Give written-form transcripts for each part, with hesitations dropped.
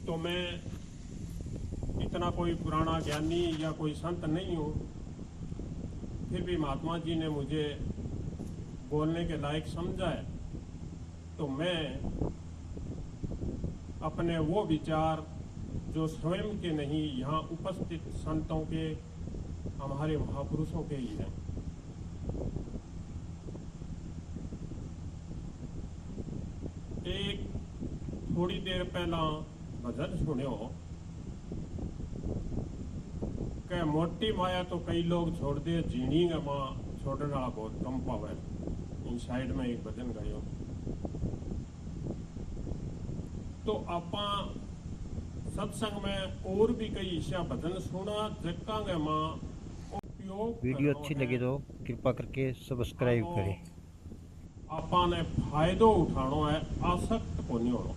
तो मैं इतना कोई पुराना ज्ञानी या कोई संत नहीं हूँ, फिर भी महात्मा जी ने मुझे बोलने के लायक समझा है, तो मैं अपने वो विचार जो स्वयं के नहीं, यहाँ उपस्थित संतों के, हमारे महापुरुषों के ही हैं। एक थोड़ी देर पहला भजन सुनियो कि मोटी माया तो कई लोग छोड़ दे, जीनी मां छोड़ने वाला बहुत कम पावे। इन साइड में एक भजन गायो तो आपा सत्संग में और भी कई ईशा भजन सुना जक्कांगे मां उपयोग। वीडियो अच्छी लगी तो कृपा करके सब्सक्राइब करें। आपा ने फायदो उठानो है, आसक्त को नहीं होना।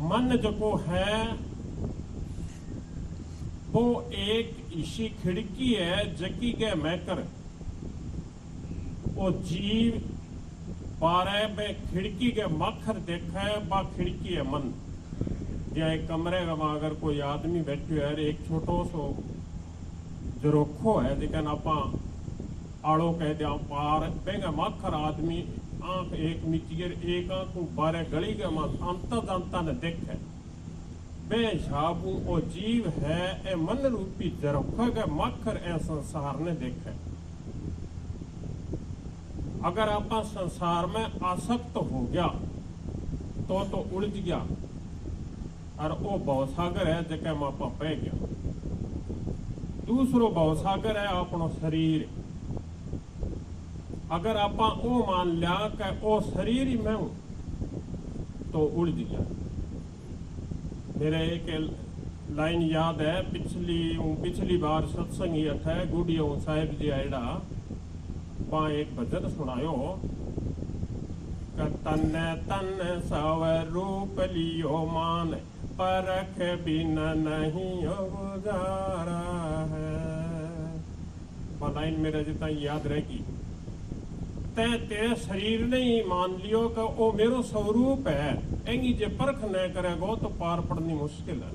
मन जो है वो एक ईशी खिड़की है जकी के मैकर वो जीव बारे में खिड़की के मखर देखा है, बा खिड़की है मन। या एक कमरे में अगर कोई आदमी बैठो है, एक छोटो सो जरोखो है लेकिन आपा आड़ो कह दिया पार बेंगे मखर आदमी आंख एक मिचियर एक आंख बारे गली के मां अंता जानता ने देखे बेहिसाब वो जीव है ए मन रूपी जरोखो के मखर ए संसार ने देखे। अगर आप संसार में आसक्त हो गया तो उलझ गया, और वो भवसागर है जके हम आप बह गया। दूसरो भवसागर है अपनो शरीर। अगर आप वो मान लिया कि वो शरीर ही मैं हूं तो उलझ गया। मेरे एक लाइन याद है, पिछली बार सत्संग ही है गुडियो साहिब जी आयड़ा पा एक भजन सुनायो तन तन सव रूप लियो मान परख बिन नहीं गुजारा है। लाइन मेरे जितना याद रहेगी। तेरे शरीर ने ही मान लियो कि वो मेरो स्वरूप है, एंगी जे परख न करेगो तो पार पड़नी मुश्किल है।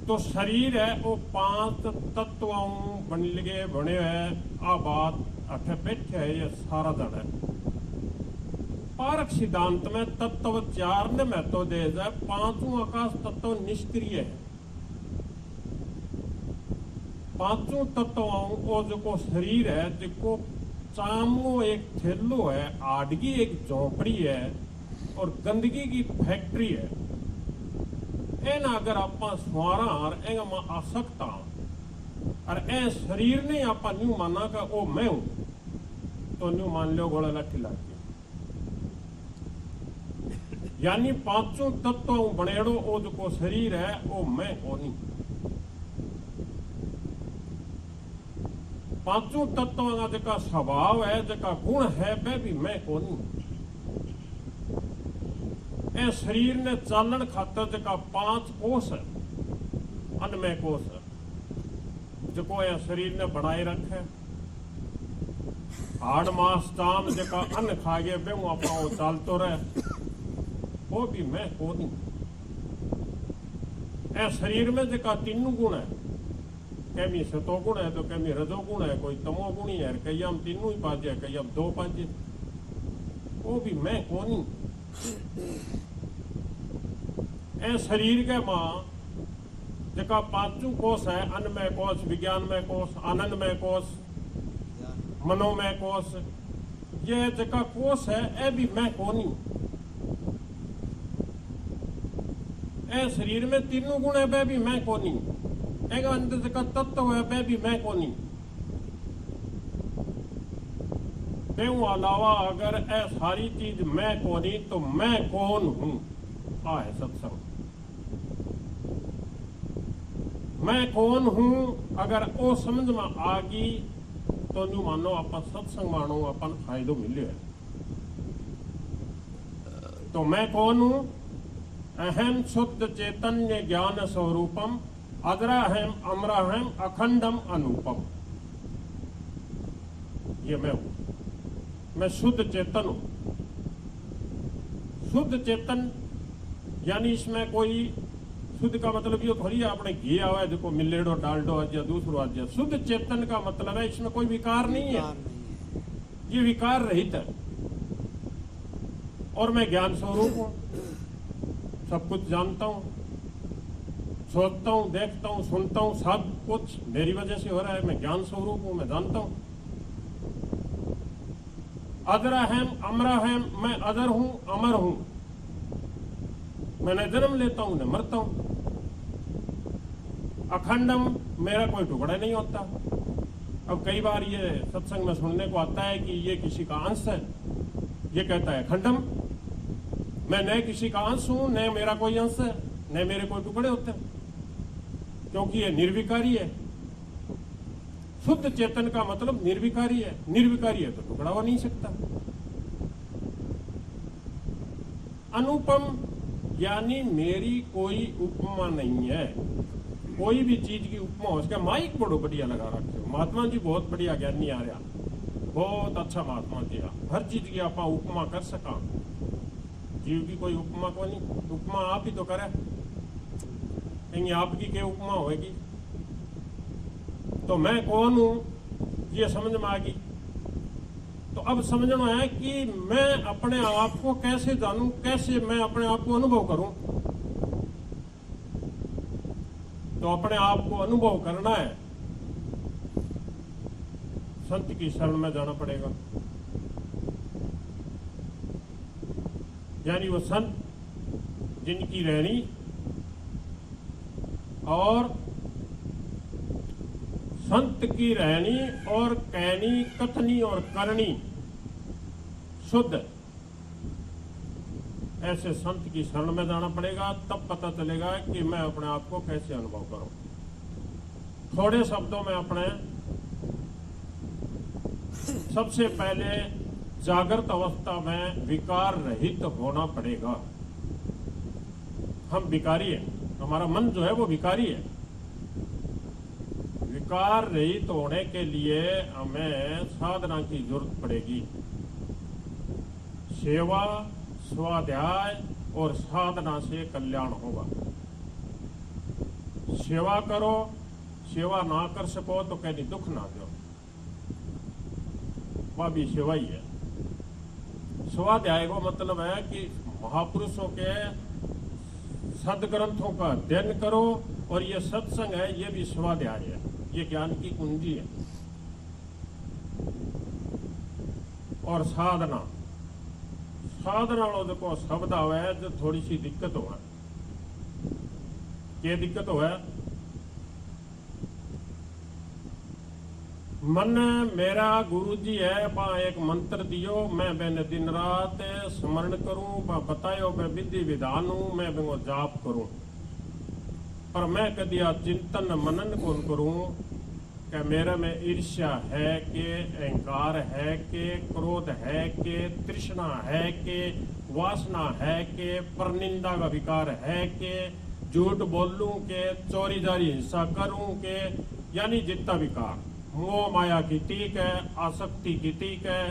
तो शरीर है वो 5 तत्वों बन लगे बने है। आ बात अठे बैठे है ये सारा जड़ है। पारक सिद्धांत में तत्व 4 ने महत्व दे जाए, 5 आकाश तत्व निष्क्रिय है। 5 तत्वों वो जो शरीर है जिको चामो एक थैलो है, आडगी एक झोंपड़ी है और गंदगी की फैक्ट्री है। एना अगर आप स्वारा एंगा आसक्ता और ए शरीर ने आप न्यू माना का ओ मैं हूं तो न्यू मान लो गोला लाठी लाठी। यानी 5 तत्व बनेड़ो ओ जो शरीर है वो मैं कोनी। 5 तत्वों का जका स्वभाव है जका गुण है वह भी मैं कोनी। ए शरीर ने चालन खातर जका 5 कोष है, अनमय कोष है जो ए शरीर ने बनाए रखे। हाड़ मास चाम जका अन्न खा गए बेहू आप चालतो रहे वो भी मैं कोनी। ए शरीर में जका 3 गुण है, कमी सतो गुण है तो कमी रजो गुण है, कोई तमो गुणी है, कई हम 3 ही पाजे कई हम 2 पाजे, वो भी मैं कोनी। ए शरीर के मां जका 5 कोष है, अन्नमय कोष, विज्ञानमय कोष, आनंदमय कोष, मनोमय कोष, ये जका कोष है ए भी मैं कोनी। ए शरीर में 3 गुण है वह भी मैं कोनी। एक अंदर का तत्व है वह भी मैं कोनी। बेहू अलावा अगर ए सारी चीज मैं कोनी तो मैं कौन हूं? आ है सत्संग। मैं कौन हूं अगर वो समझ में आ गई तो न्यू मानो अपन सत्संग मानो अपन फायदो मिले है। तो मैं कौन हूं? अहम शुद्ध चैतन्य ज्ञान स्वरूपम अजराहम अमराहम अखंडम अनुपम। ये मैं हूं। मैं शुद्ध चेतन हूं। शुद्ध चेतन यानी इसमें कोई शुद्ध का मतलब ये थोड़ी है अपने घी आवे देखो मिलेडो डालडो आज या दूसरो आज या शुद्ध चेतन का मतलब है इसमें कोई विकार नहीं है, ये विकार रहित है। और मैं ज्ञान स्वरूप हूं, सब कुछ जानता हूं, सोचता हूं, देखता हूं, सुनता हूं, सब कुछ मेरी वजह से हो रहा है। मैं ज्ञान स्वरूप हूं, मैं जानता हूं। अदरा है अमरा है, मैं अदर हूं अमर हूं, मैं न जन्म लेता हूं न मरता हूं। अखंडम, मेरा कोई टुकड़ा नहीं होता। अब कई बार ये सत्संग में सुनने को आता है कि ये किसी का अंश है, ये कहता है खंडम, मैं न किसी का अंश हूं न मेरा कोई अंश है न मेरे कोई टुकड़े होते हैं, क्योंकि ये निर्विकारी है। शुद्ध चेतन का मतलब निर्विकारी है, निर्विकारी है तो टुकड़ा हो नहीं सकता। अनुपम यानी मेरी कोई उपमा नहीं है, कोई भी चीज की उपमा हो। उसका माइक बड़ो बढ़िया लगा रखे हो, महात्मा जी बहुत बढ़िया ज्ञानी आ रहा, बहुत अच्छा महात्मा जी हर चीज की आप उपमा कर सका। जीव की कोई उपमा को नहीं, उपमा आप ही तो करे, कहीं आपकी क्या उपमा होगी। तो मैं कौन हूं ये समझ में आ गई। तो अब समझना है कि मैं अपने आप को कैसे जानूं, कैसे मैं अपने आप को अनुभव करूं। तो अपने आप को अनुभव करना है, संत की शरण में जाना पड़ेगा। यानी वो संत जिनकी रहनी और संत की रहनी और कहनी, कथनी और करनी शुद्ध, ऐसे संत की शरण में जाना पड़ेगा। तब पता चलेगा कि मैं अपने आप को कैसे अनुभव करूं। थोड़े शब्दों में अपने सबसे पहले जागृत अवस्था में विकार रहित होना पड़ेगा। हम विकारी हैं, हमारा मन जो है वो विकारी है। विकार रहित होने के लिए हमें साधना की जरूरत पड़ेगी। सेवा, स्वाध्याय और साधना से कल्याण होगा। सेवा करो, सेवा ना कर सको तो कहीं दुख ना दो, वह भी सेवा ही है। स्वाध्याय को मतलब है कि महापुरुषों के सदग्रंथों का अध्ययन करो, और ये सत्संग है, ये भी स्वाध्याय है, ये ज्ञान की कुंजी है। और साधना, साधना लो देखो शब्द आवे जो थोड़ी सी दिक्कत हो, ये दिक्कत हो है। मन मेरा गुरु जी है, बा एक मंत्र दियो, मैं बेन दिन रात स्मरण करूं, बा बतायो मैं विधि विधान हूं, मैं बेंगो जाप करूं, पर मैं कदिया चिंतन मनन कौन करूं कि मेरे में ईर्ष्या है कि अहंकार है कि क्रोध है कि तृष्णा है कि वासना है कि परनिंदा का विकार है कि झूठ बोलूं के चोरी जारी हिंसा करूं के, यानी जितना विकार, मोह माया की टीक है, आसक्ति की टीक है,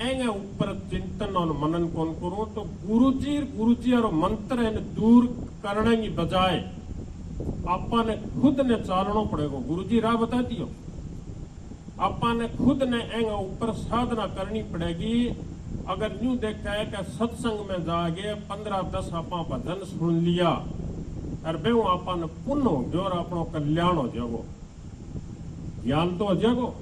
एंगे ऊपर चिंतन और मनन कौन करूं। तो गुरुजी और मंत्र है दूर करने की बजाय आपा ने खुद ने चालना पड़ेगा। गुरुजी राह बता दियो, आपा ने खुद ने एंगे ऊपर साधना करनी पड़ेगी। अगर यूं देखा है कि सत्संग में जाके 15-10 आपा भजन सुन लिया और बेहू आपा ने पुण्य हो गयो और अपनो कल्याण हो जाओ, ज्ञान तो हो जागो।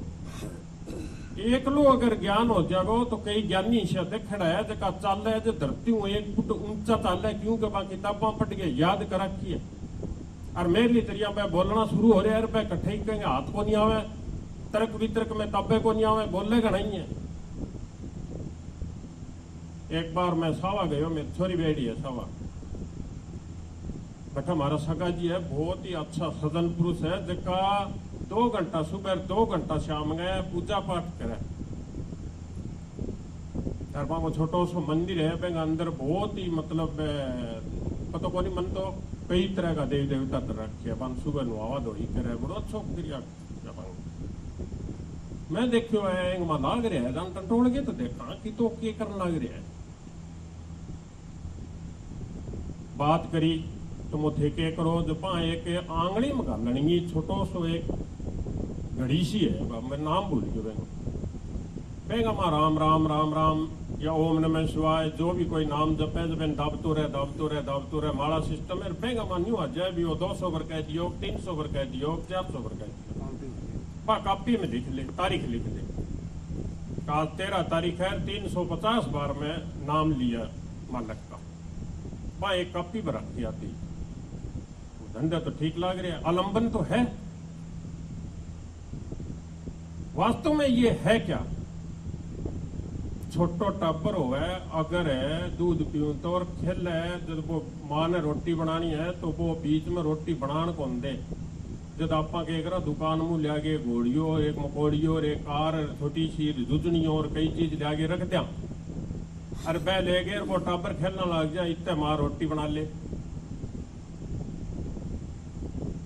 एकलो अगर ज्ञान हो जागो तो कई ज्ञानी से देखड़ा है जका चाल है जो धरती हूं 1 फुट ऊंचा चाल है, क्योंकि बाकी किताबा पढ़ के याद कर रखी है। और मेरे तरिया पे बोलना शुरू हो रहा है, पे कट्ठे ही कहेंगे हाथ को नहीं आवे, तर्क वितर्क में ताबे को नहीं आवे, बोलेगा नहीं है। एक बार मैं सावा गयो, मेरी छोरी बैठी है सावा, बट हमारा सगा जी है, बहुत ही अच्छा सजन पुरुष है, जका 2 घंटा सुबह 2 घंटा शाम गए पूजा पाठ करे। धर्मा को छोटो सो मंदिर है, बेंग अंदर बहुत ही मतलब पता को नहीं, मन तो कई तरह का देवी देवता रखे, बन सुबह नुआवा दौड़ी करे, बड़ो अच्छो क्रिया। मैं देखियो है लाग रहा है, जान टंटोड़ के तो देखा कि तो के करने लग रहा है। बात करी तो वो ठेके करो जो पा एक आंगली में घालनी छोटो सो एक घड़ी सी है, मैं नाम भूल गयो बेगा मां राम राम राम राम या ओम नमः शिवाय जो भी कोई नाम जपे जब दबतो रहे माड़ा सिस्टम है बेगा मां न्यू आ जाए भी वो 200 वर्ग कह दियो 300 वर्ग कह दियो 400 वर्ग कह दियो पा कापी में लिख ले, तारीख लिख ले, कल 13 तारीख है 350 बार में नाम लिया मालक का, पा एक कापी पर रख के आती धंधा तो ठीक लग रहा है, आलंबन तो है। वास्तव में ये है क्या, छोटो टाबर हो अगर दूध पीऊं तो और खेल है जब वो मां ने रोटी बनानी है तो वो बीच में रोटी बनान कौन दे, जब आप कह दुकान में लिया के घोड़ियों और एक मकोड़ियों और एक कार छोटी सी जुजनियों और कई चीज लिया के रख दिया अरे बह ले गए वो टाबर खेलना लग जाए इतने मां रोटी बना ले।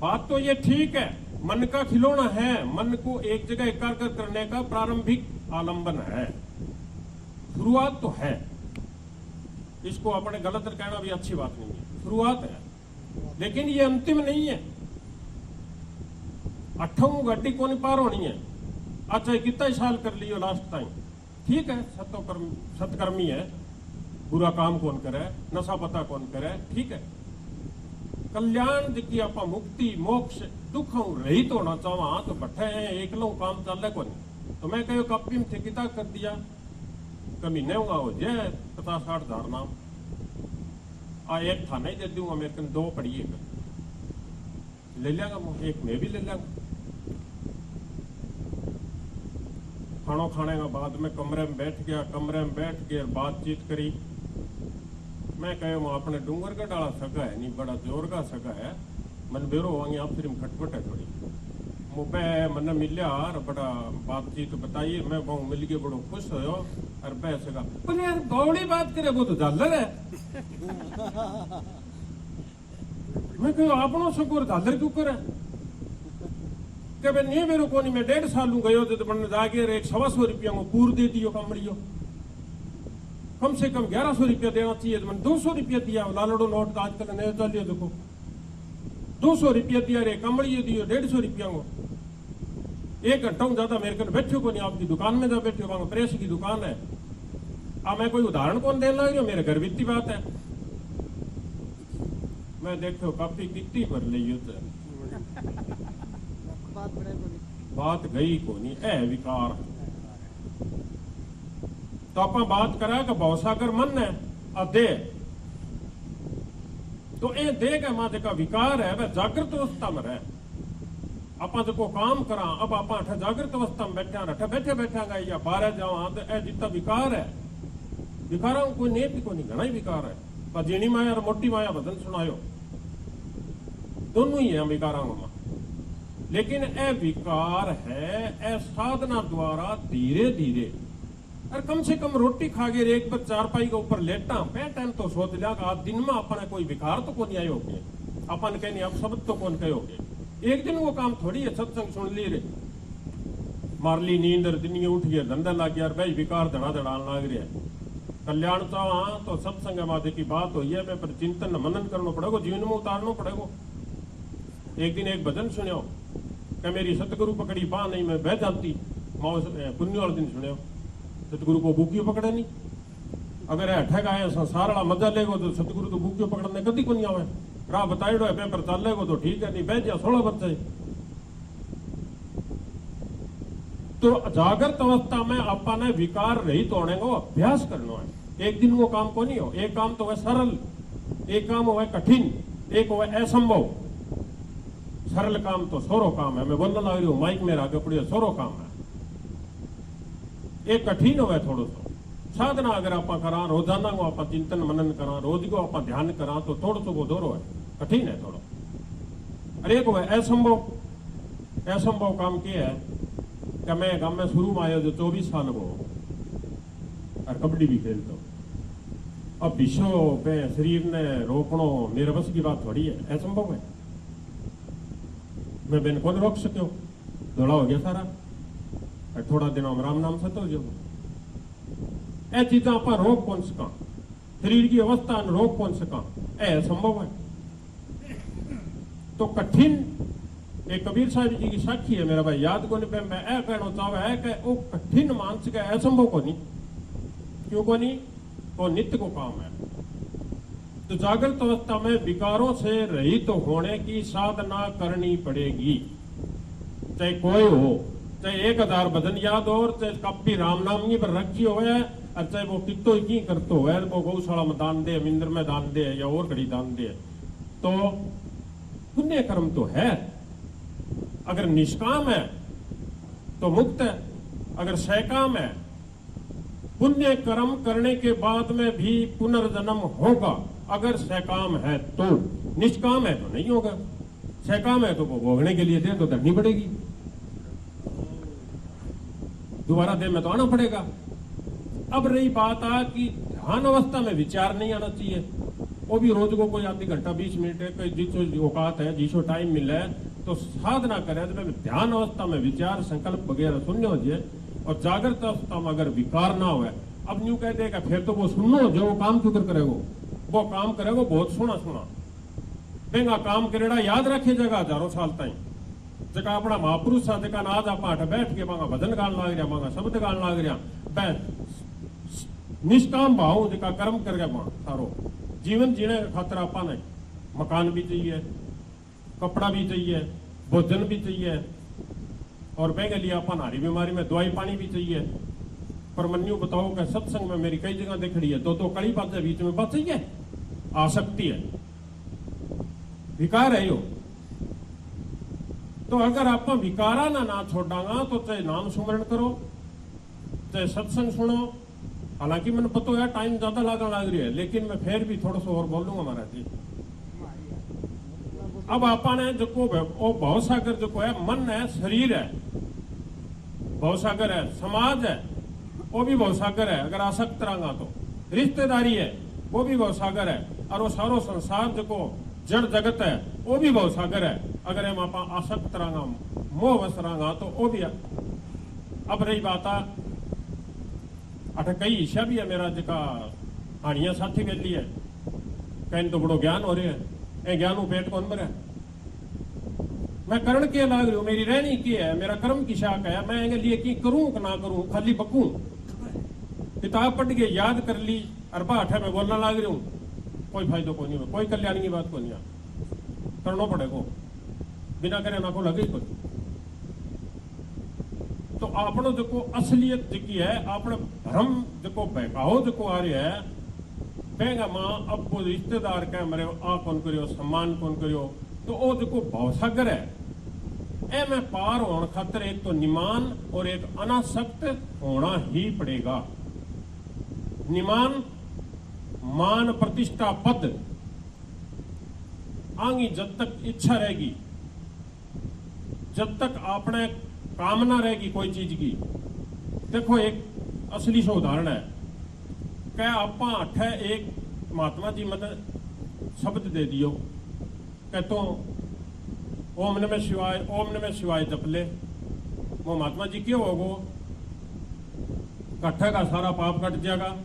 बात तो ये ठीक है, मन का खिलौना है, मन को एक जगह एकाग्र करने का प्रारंभिक आलंबन है, शुरुआत तो है, इसको अपने गलत कहना भी अच्छी बात नहीं है, शुरुआत है, लेकिन ये अंतिम नहीं है। 8वीं गाड़ी को नहीं पार होनी है, अच्छा कितना साल कर लियो लास्ट टाइम, ठीक है, सतकर्मी है, बुरा काम कौन करे, नशा पता कौन करे, ठीक है, कल्याण की आप मुक्ति मोक्ष दुख रहित होना चाहवा तो बैठे हैं एकलो काम चल को नहीं, तो मैं कहो कापी में ठेकेदार कर दिया कभी नहीं होगा हो जाए 50-60 हजार नाम आ एक था नहीं दे दूंगा मेरे को 2 पढ़िए ले लेंगा, एक मैं भी ले लेंगा। खाना खाने का बाद में कमरे में बैठ गया बातचीत करी, मैं कहे वो अपने डूंगर का डाला सगा है नहीं बड़ा जोर का सगा है, मन बेरो होंगे आप फिर खटपट है थोड़ी मुबे मन मिलिया और बड़ा बातचीत बताइए, मैं बहु मिल के बड़ो खुश हो और पैसे का पर यार गौड़ी बात करे वो तो झालर है मैं कहो आपनो सकोर झालर क्यों करे भाई नहीं मेरे को नहीं, मैं 1.5 साल गयो तो बन जाके 100 रुपया को पूर दे दियो कमड़ियो, कम से कम 1100 रुपया देना चाहिए, तो मैंने 200 रुपया दिया, लालड़ो नोट तो आजकल नहीं चलिए देखो 200 रुपया दिया रे कमड़ियो दियो 150 रुपया को, 1 घंटा ज्यादा मेरे को बैठो को नहीं, आपकी दुकान में जा बैठे हो, प्रेस की दुकान है, मैं कोई उदाहरण कौन देने लग रही हूँ, मेरे घर बीती बात है, मैं देखो काफी कितनी भर ली बात गई को नहीं है विकार, तो आप बात करा कि भवसागर मन है अदे तो ये देह का मां का विकार है वह जागृत अवस्था में रहे, आप जो काम करा अब आप जागृत अवस्था में बैठे बैठा या बाहर जावा तो यह जितना विकार है, विकारा कोई नेत को नहीं, घना ही विकार है, पर जीणी माया और मोटी माया भजन सुनायो दोनों ही है विकारा में, लेकिन ए विकार है ए साधना द्वारा धीरे धीरे, और कम से कम रोटी खा गए एक बार 4 के ऊपर लेटा पे टाइम तो सोच लिया कि आज दिन में अपने कोई विकार तो कौन आए होगे, अपन कहनी अब शब्द तो कौन कहोगे, एक दिन वो काम थोड़ी है, सत्संग सुन ली रे मार ली नींद और दिन उठ गया धंधा लग गया भाई विकार धड़ा धड़ान लग रहा है, कल्याण चाह तो सत्संग माधे की बात हुई है, मैं पर चिंतन मनन करना पड़ेगा, जीवन में उतारना पड़ेगा। एक दिन एक भजन सुनियो कि मेरी सतगुरु पकड़ी बाह नहीं मैं बह जाती, पुण्य वाले दिन सुनियो सतगुरु को भूखियो पकड़े नहीं, अगर हठे का आया संसार वाला मजा लेगो तो सतगुरु तो भूखियो पकड़ने कभी को नहीं आवे, राह बताइडो है पेपर चल लेगो तो ठीक है, नहीं बह जा 16 बच्चे। तो जागृत अवस्था में अपने विकार रहित होने को अभ्यास करना है, एक दिन वो काम को नहीं हो, एक काम तो है सरल, एक काम हो कठिन, एक हो असंभव। सरल काम तो सोरो काम है, मैं बोलने लग रही हूँ माइक में आगे पड़ी सोरो काम है, एक कठिन हो थोड़ो सो साधना अगर आप करा रोजाना को आप चिंतन मनन करा रोज को आप ध्यान करा तो थोड़ो सो वो दोरो है कठिन है थोड़ो, अरे एक हो असंभव। असंभव काम क्या है कि मैं गांव में शुरू में आया जो 24 साल को और कबड्डी भी खेलता हूँ, अब विश्व पे शरीर ने रोकनो मेरे बस की बात थोड़ी है, असंभव है, मैं बेन कौन रोक सको, दौड़ा हो गया सारा, थोड़ा दिन हम राम नाम से तो जो ए चीजा आप रोक कौन सका, शरीर की अवस्था अनुरूप कौन सका ऐ संभव है। तो कठिन एक कबीर साहब जी की साखी है मेरा भाई याद को नहीं पे मैं ऐ कहना चाहवा है कि वो कठिन मानसिक है असंभव को नहीं। क्यों को नहीं? वो नित्य को काम है। तो जागृत अवस्था में विकारों से रहित तो होने की साधना करनी पड़ेगी, चाहे कोई हो, चाहे 1000 भजन याद हो, चाहे कपी राम नाम पर रखी हो, और चाहे वो कितो ही करते हो, वो गौशाला में दान दे, मिंदर में दान दे या और घड़ी दान दे, तो पुण्य कर्म तो है। अगर निष्काम है तो मुक्त है, अगर सकाम है पुण्य कर्म करने के बाद में भी पुनर्जन्म होगा। अगर सकाम है तो, निष्काम है तो नहीं होगा। सकाम है तो वो भोगने के लिए दे तो धरनी पड़ेगी, दोबारा दे में तो आना पड़ेगा। अब रही बात आ कि ध्यान अवस्था में विचार नहीं आना चाहिए, वो भी रोज को कोई आधी घंटा 20 मिनट है, कोई जिसो औकात है, जिसो टाइम मिले तो साधना करें। तो ध्यान अवस्था में विचार संकल्प वगैरह शून्य हो जाए, और जागृत अवस्था में अगर विकार ना हो, अब न्यू कह देगा फिर तो वो सुनो जो वो काम क्यों करेगा, वो काम करेगा बहुत सोना सोना बेंगा काम करेड़ा याद रखे जगह हजारों साल तक। जगह अपना महापुरुष सा जगह आज आप बैठ के मांगा भजन गान लाग रहा, मांगा शब्द गान लाग रहा, निष्काम भाव जगह कर्म कर गया सारो जीवन जीने खातर आपा ने मकान भी चाहिए, कपड़ा भी चाहिए, भोजन भी चाहिए, और बेंगे लिए आपा नारी बीमारी में दवाई पानी भी चाहिए। पर मन्यू बताओ कि सत्संग में मेरी कई जगह देख रही है, दो कड़ी बातें बीच में बात चाहिए, आसक्ति है, विकार है यो। तो अगर आप विकारा ना छोड़ांगा तो चाहे नाम सुमरण करो, चाहे सत्संग सुनो। हालांकि मैंने पता है टाइम ज्यादा लगा लग रही है, लेकिन मैं फिर भी थोड़ा सा और बोलूंगा महाराज जी। अब आपने जो वो भवसागर जो है, मन है, शरीर है, भवसागर है, समाज है, वो भी भवसागर है। अगर आसक्त रहा तो रिश्तेदारी है, वो भी भवसागर है, और वो सारो संसार जो जड़ जगत है वो भी भवसागर है। अगर हम आप आसक्त रहा, मोह वश रहा तो वो भी है। अब रही बात अठ कई हिस्सा भी है मेरा जका हानिया साथी वेली है, कहीं तो बड़ो ज्ञान हो रहा है, ए ज्ञान पेट कौन भरे, मैं करण के लाग रही हूं, मेरी रहनी की है, मेरा कर्म की शाख है, मैं लिए की करूं कि ना करूं, खाली बकूं। किताब पढ़ के याद कर ली, अरबा अठा में बोलना लाग रही हूं, कोई फायदा को नहीं, कोई कल्याण की बात को नहीं, करना पड़ेगा, बिना करे ना को लगे ही कोई। तो आपनो जो असलियत जी है, आपने भ्रम जो बहकाओ जो आ रहा है, कहेगा मां अब वो रिश्तेदार कह मरे आ कौन करियो, सम्मान कौन करियो, तो वो जो भवसागर है ए में पार होने खातर एक तो निमान और एक अनासक्त होना ही पड़ेगा। निमान मान प्रतिष्ठा पद आंगी जब तक इच्छा रहेगी, जब तक आपने कामना रहेगी कोई चीज की। देखो एक असली से उदाहरण है, क्या आप अठे एक महात्मा जी मतलब शब्द दे दियो, कह तो ओम नमः शिवाय, ओम नमः शिवाय जप ले, वो महात्मा जी क्यों होगो, कट्ठे का सारा पाप कट जाएगा।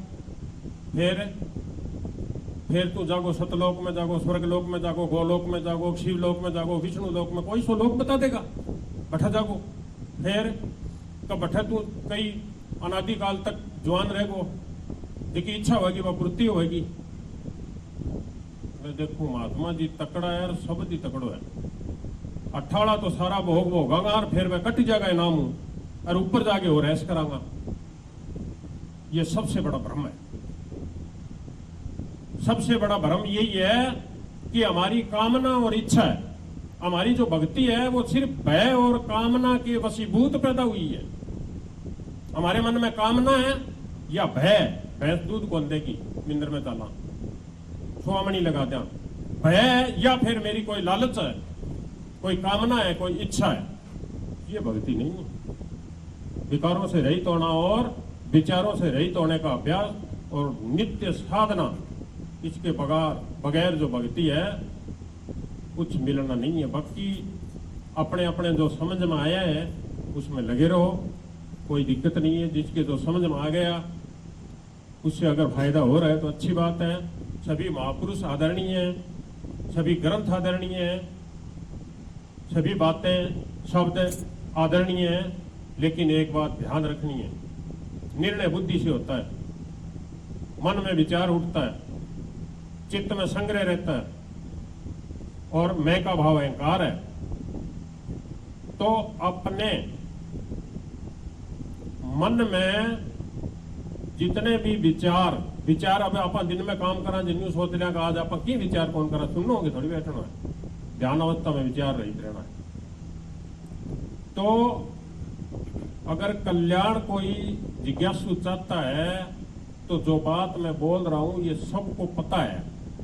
फिर तू जागो सतलोक में, जागो स्वर्ग लोक में, जागो गोलोक में, जागो शिवलोक में, जागो विष्णु लोक में, कोई सो लोक बता देगा, बैठा जागो। फिर तो बैठे तू कई अनादिकाल तक जवान रहेगो, जिसकी इच्छा होगी वह पूर्ति होगी। मैं देखू महात्मा जी तकड़ा है और शब्द ही तकड़ो है, अठाड़ा तो सारा भोग भोगांगा और फिर वह कट जाएगा नाम और ऊपर जाके और ऐश करांगा। ये सबसे बड़ा भ्रम है। सबसे बड़ा भ्रम यही है कि हमारी कामना और इच्छा है, हमारी जो भक्ति है वो सिर्फ भय और कामना के वशीभूत पैदा हुई है। हमारे मन में कामना है या भय, भैंस दूध कौन देगी मिंदर में डाला, सोमनी लगा दिया, भय या फिर मेरी कोई लालच है, कोई कामना है, कोई इच्छा है, ये भक्ति नहीं है। विकारों से रहित होना और विचारों से रहित होने का अभ्यास और नित्य साधना, इसके बगैर जो भक्ति है कुछ मिलना नहीं है। बाकी अपने अपने जो समझ में आया है उसमें लगे रहो, कोई दिक्कत नहीं है। जिसके जो समझ में आ गया उससे अगर फायदा हो रहा है तो अच्छी बात है। सभी महापुरुष आदरणीय हैं, सभी ग्रंथ आदरणीय हैं, सभी बातें शब्द आदरणीय हैं, लेकिन एक बात ध्यान रखनी है, निर्णय बुद्धि से होता है, मन में विचार उठता है, चित्त में संग्रह रहता है और मैं का भाव अहंकार है, तो अपने मन में जितने भी विचार अब आप दिन में काम करा जिन्होंने सोच लिया आज आप की विचार कौन करा सुनना होगे, थोड़ी बैठना है, ध्यान अवस्था में विचार रहित रहना है। तो अगर कल्याण कोई जिज्ञासु चाहता है तो जो बात मैं बोल रहा हूं ये सबको पता है,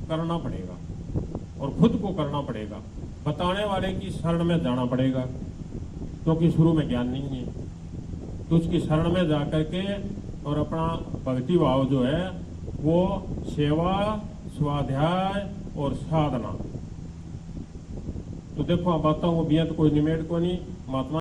करना पड़ेगा और खुद को करना पड़ेगा, बताने वाले की शरण में जाना पड़ेगा, क्योंकि शुरू में ज्ञान नहीं है। तो उसकी शरण में जाकर के और अपना भक्ति भाव जो है वो सेवा, स्वाध्याय और साधना। तो देखो आप बातों को बियत कोई निमेट को नहीं, महात्मा